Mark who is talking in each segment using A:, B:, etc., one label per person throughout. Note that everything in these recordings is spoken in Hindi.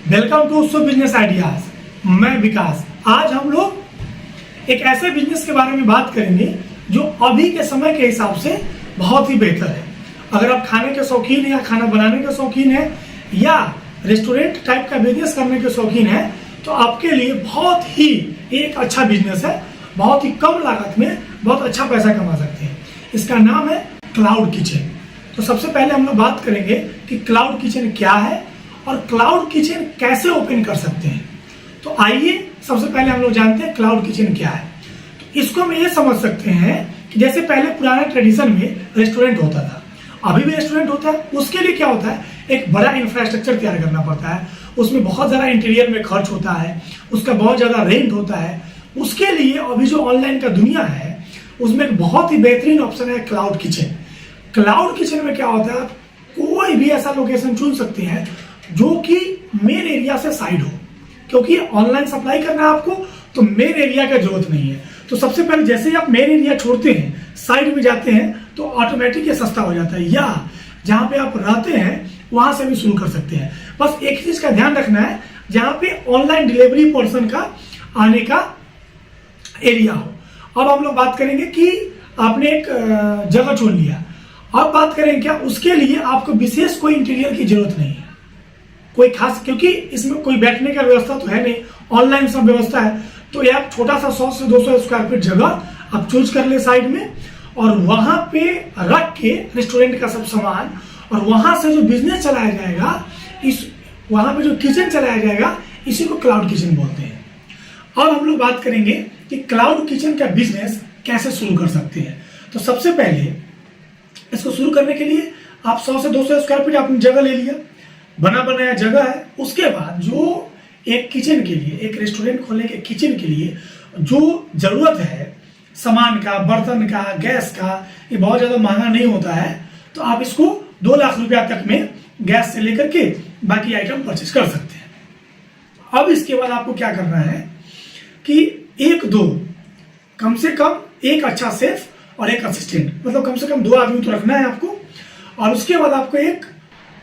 A: Welcome to so business ideas. मैं विकास। आज हम लोग एक ऐसे बिजनेस के बारे में बात करेंगे जो अभी के समय के हिसाब से बहुत ही बेहतर है। अगर आप खाने के शौकीन हैं या खाना बनाने के शौकीन हैं या रेस्टोरेंट टाइप का बिजनेस करने के शौकीन हैं तो आपके लिए बहुत ही एक अच्छा बिजनेस है। बहुत ही कम लागत में बहुत अच्छा पैसा कमा सकते हैं। इसका नाम है क्लाउड किचन। तो सबसे पहले हम लोग बात करेंगे कि क्लाउड किचन क्या है और क्लाउड किचन कैसे ओपन कर सकते हैं। तो आइए सबसे पहले हम लोग जानते हैं क्लाउड किचन क्या है। तो इसको हम ये समझ सकते हैं कि जैसे पहले पुराने ट्रेडिशन में रेस्टोरेंट होता था, अभी भी रेस्टोरेंट होता है। उसके लिए क्या होता है, एक बड़ा इंफ्रास्ट्रक्चर तैयार करना पड़ता है। उसमें बहुत ज़्यादा इंटीरियर में खर्च होता है, उसका बहुत ज़्यादा रेंट होता है। उसके लिए अभी जो ऑनलाइन का दुनिया है उसमें एक बहुत ही बेहतरीन ऑप्शन है क्लाउड किचन। क्लाउड किचन में क्या होता है, आप कोई भी ऐसा लोकेशन चुन सकते हैं जो कि मेन एरिया से साइड हो, क्योंकि ऑनलाइन सप्लाई करना है आपको तो मेन एरिया का जरूरत नहीं है। तो सबसे पहले जैसे ही आप मेन एरिया छोड़ते हैं, साइड में जाते हैं तो ऑटोमेटिक ये सस्ता हो जाता है, या जहां पे आप रहते हैं वहां से भी शुरू कर सकते हैं। बस एक चीज का ध्यान रखना है, जहां पे ऑनलाइन डिलीवरी पर्सन का आने का एरिया हो। अब हम लोग बात करेंगे कि आपने एक जगह चुन लिया। अब बात करें क्या, उसके लिए आपको विशेष कोई इंटीरियर की जरूरत नहीं है, कोई खास, क्योंकि इसमें कोई बैठने का व्यवस्था तो है नहीं, ऑनलाइन सब व्यवस्था है। तो ये आप छोटा सा 100 से 200 स्क्वायर फीट जगह आप चूज कर ले साइड में, और वहां पे रख के रेस्टोरेंट का सब सामान, और वहां से जो बिजनेस चलाया जाएगा, इस वहां पे जो किचन चलाया जाएगा, इसी को क्लाउड किचन बोलते हैं। अब हम लोग बात करेंगे कि क्लाउड किचन का बिजनेस कैसे शुरू कर सकते हैं। तो सबसे पहले इसको शुरू करने के लिए आप 100 से 200 स्क्वायर फीट आपने जगह ले लिया, बना बनाया जगह है। उसके बाद जो एक किचन के लिए, एक रेस्टोरेंट खोलने के किचन के लिए जो जरूरत है सामान का, बर्तन का, गैस का, ये बहुत ज़्यादा महंगा नहीं होता है। तो आप इसको 2 लाख रुपया तक में गैस से लेकर के बाकी आइटम परचेज कर सकते हैं। अब इसके बाद आपको क्या करना है कि कम से कम एक अच्छा शेफ और एक असिस्टेंट, मतलब कम से कम 2 आदमी तो रखना है आपको। और उसके बाद आपको एक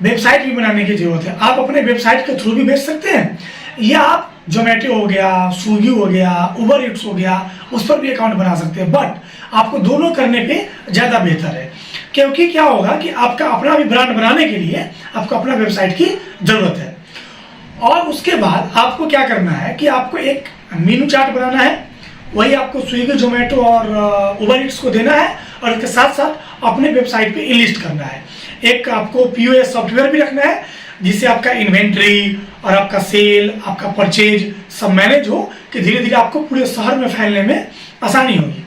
A: वेबसाइट भी बनाने की जरूरत है। आप अपने वेबसाइट के थ्रू भी बेच सकते हैं, या आप जोमेटो हो गया, स्विगी हो गया, उबर ईट्स हो गया, उस पर भी अकाउंट बना सकते हैं। बट आपको दोनों करने पे ज़्यादा बेहतर है, क्योंकि क्या होगा कि आपका अपना भी ब्रांड बनाने के लिए आपको अपना वेबसाइट की जरूरत है। और उसके बाद आपको क्या करना है कि आपको एक मेनू चार्ट बनाना है, वही आपको स्विगी, जोमेटो और उबर ईट्स को देना है, और इसके साथ साथ अपने वेबसाइट पे इनलिस्ट करना है। एक आपको पीओएस सॉफ्टवेयर भी रखना है, जिससे आपका इन्वेंट्री और आपका सेल, आपका परचेज सब मैनेज हो, कि धीरे धीरे आपको पूरे शहर में फैलने में आसानी होगी।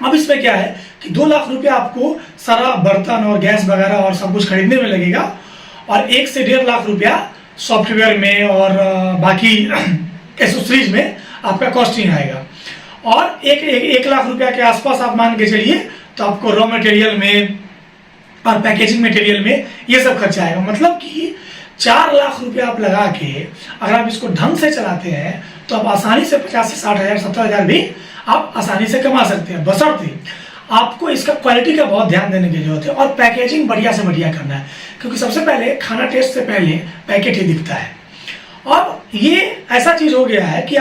A: अब इसमें क्या है कि 2 लाख रुपया आपको सारा बर्तन और गैस वगैरह और सब कुछ खरीदने में लगेगा, और 1 से 1.5 लाख रुपया सॉफ्टवेयर में और बाकी एसेसरीज में आपका कॉस्टिंग आएगा। और 1 लाख रुपया के आसपास आप मान के चलिए तो आपको रॉ मटेरियल में और पैकेजिंग मटेरियल में ये सब खर्चा आएगा। मतलब कि 4 लाख रुपया आप लगा के अगर आप इसको ढंग से चलाते हैं तो आप आसानी से 50 से 60 हज़ार 70 हज़ार भी आप आसानी से कमा सकते हैं। बशर्ते आपको इसका क्वालिटी का बहुत ध्यान देने की जरूरत है, और पैकेजिंग बढ़िया से बढ़िया करना है, क्योंकि सबसे पहले खाना टेस्ट से पहले पैकेट ही दिखता है। और ये ऐसा चीज हो गया है कि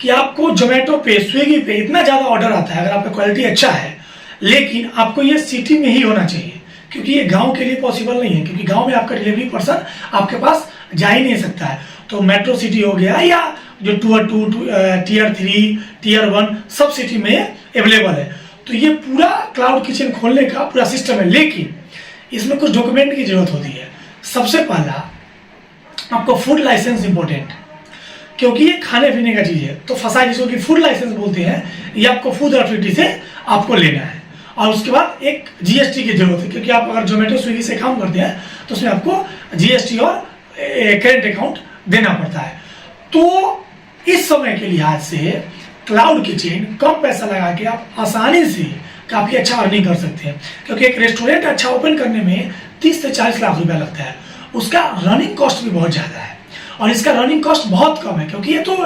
A: आपको जोमेटो पे, स्विगी पे इतना ज्यादा ऑर्डर आता है अगर आपका क्वालिटी अच्छा है, लेकिन आपको ये सिटी में ही होना चाहिए, क्योंकि ये गांव के लिए पॉसिबल नहीं है, क्योंकि गांव में आपका डिलीवरी पर्सन आपके पास जा ही नहीं सकता है। तो मेट्रो सिटी हो गया, या जो टियर 2, टियर 3, टियर 1 सब सिटी में अवेलेबल है। तो ये पूरा क्लाउड किचन खोलने का पूरा सिस्टम है, लेकिन इसमें कुछ डॉक्यूमेंट की जरूरत होती है। सबसे पहला आपको फूड लाइसेंस इंपॉर्टेंट, क्योंकि ये खाने पीने का चीज है। तो फसाई जिसको कि फूड लाइसेंस बोलते हैं, ये आपको फूड अथॉरिटी से आपको लेना है। और उसके बाद एक जीएसटी की जरूरत है, क्योंकि आप अगर जोमेटो स्विगी से काम करते हैं तो उसमें आपको जीएसटी और करेंट अकाउंट देना पड़ता है। तो इस समय के लिहाज से क्लाउड किचन कम पैसा लगा के आप आसानी से काफी अच्छा अर्निंग कर सकते हैं, क्योंकि एक रेस्टोरेंट अच्छा ओपन करने में 30 से 40 लाख रुपया लगता है। उसका रनिंग कॉस्ट भी बहुत ज्यादा है, और इसका रनिंग कॉस्ट बहुत कम है, क्योंकि ये तो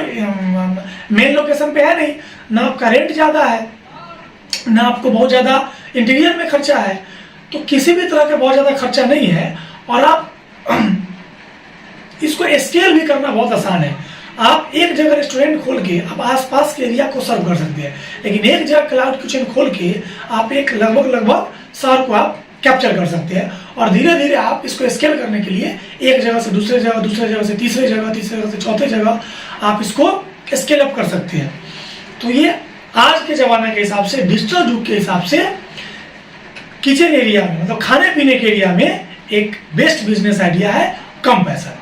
A: मेन लोकेशन पे है नहीं, ना आपका रेंट ज्यादा है, ना आपको बहुत ज्यादा इंटीरियर में खर्चा है। तो किसी भी तरह का बहुत ज्यादा खर्चा नहीं है, और आप इसको स्केल भी करना बहुत आसान है। आप एक जगह रेस्टोरेंट खोल के आप आसपास के एरिया को सर्व कर सकते हैं, लेकिन एक जगह क्लाउड किचन खोल के आप एक लगभग शहर को आप कैप्चर कर सकते हैं। और धीरे धीरे आप इसको स्केल करने के लिए एक जगह से दूसरे जगह से तीसरे जगह से चौथे जगह आप इसको स्केल अप कर सकते हैं। तो ये आज के ज़माने के हिसाब से, डिजिटल युग के हिसाब से किचन एरिया में, मतलब खाने पीने के एरिया में एक बेस्ट बिजनेस आइडिया है कम पैसा।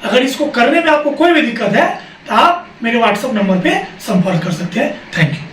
A: अगर इसको करने में आपको कोई भी दिक्कत है तो आप मेरे व्हाट्सएप नंबर पे संपर्क कर सकते हैं। Thank you.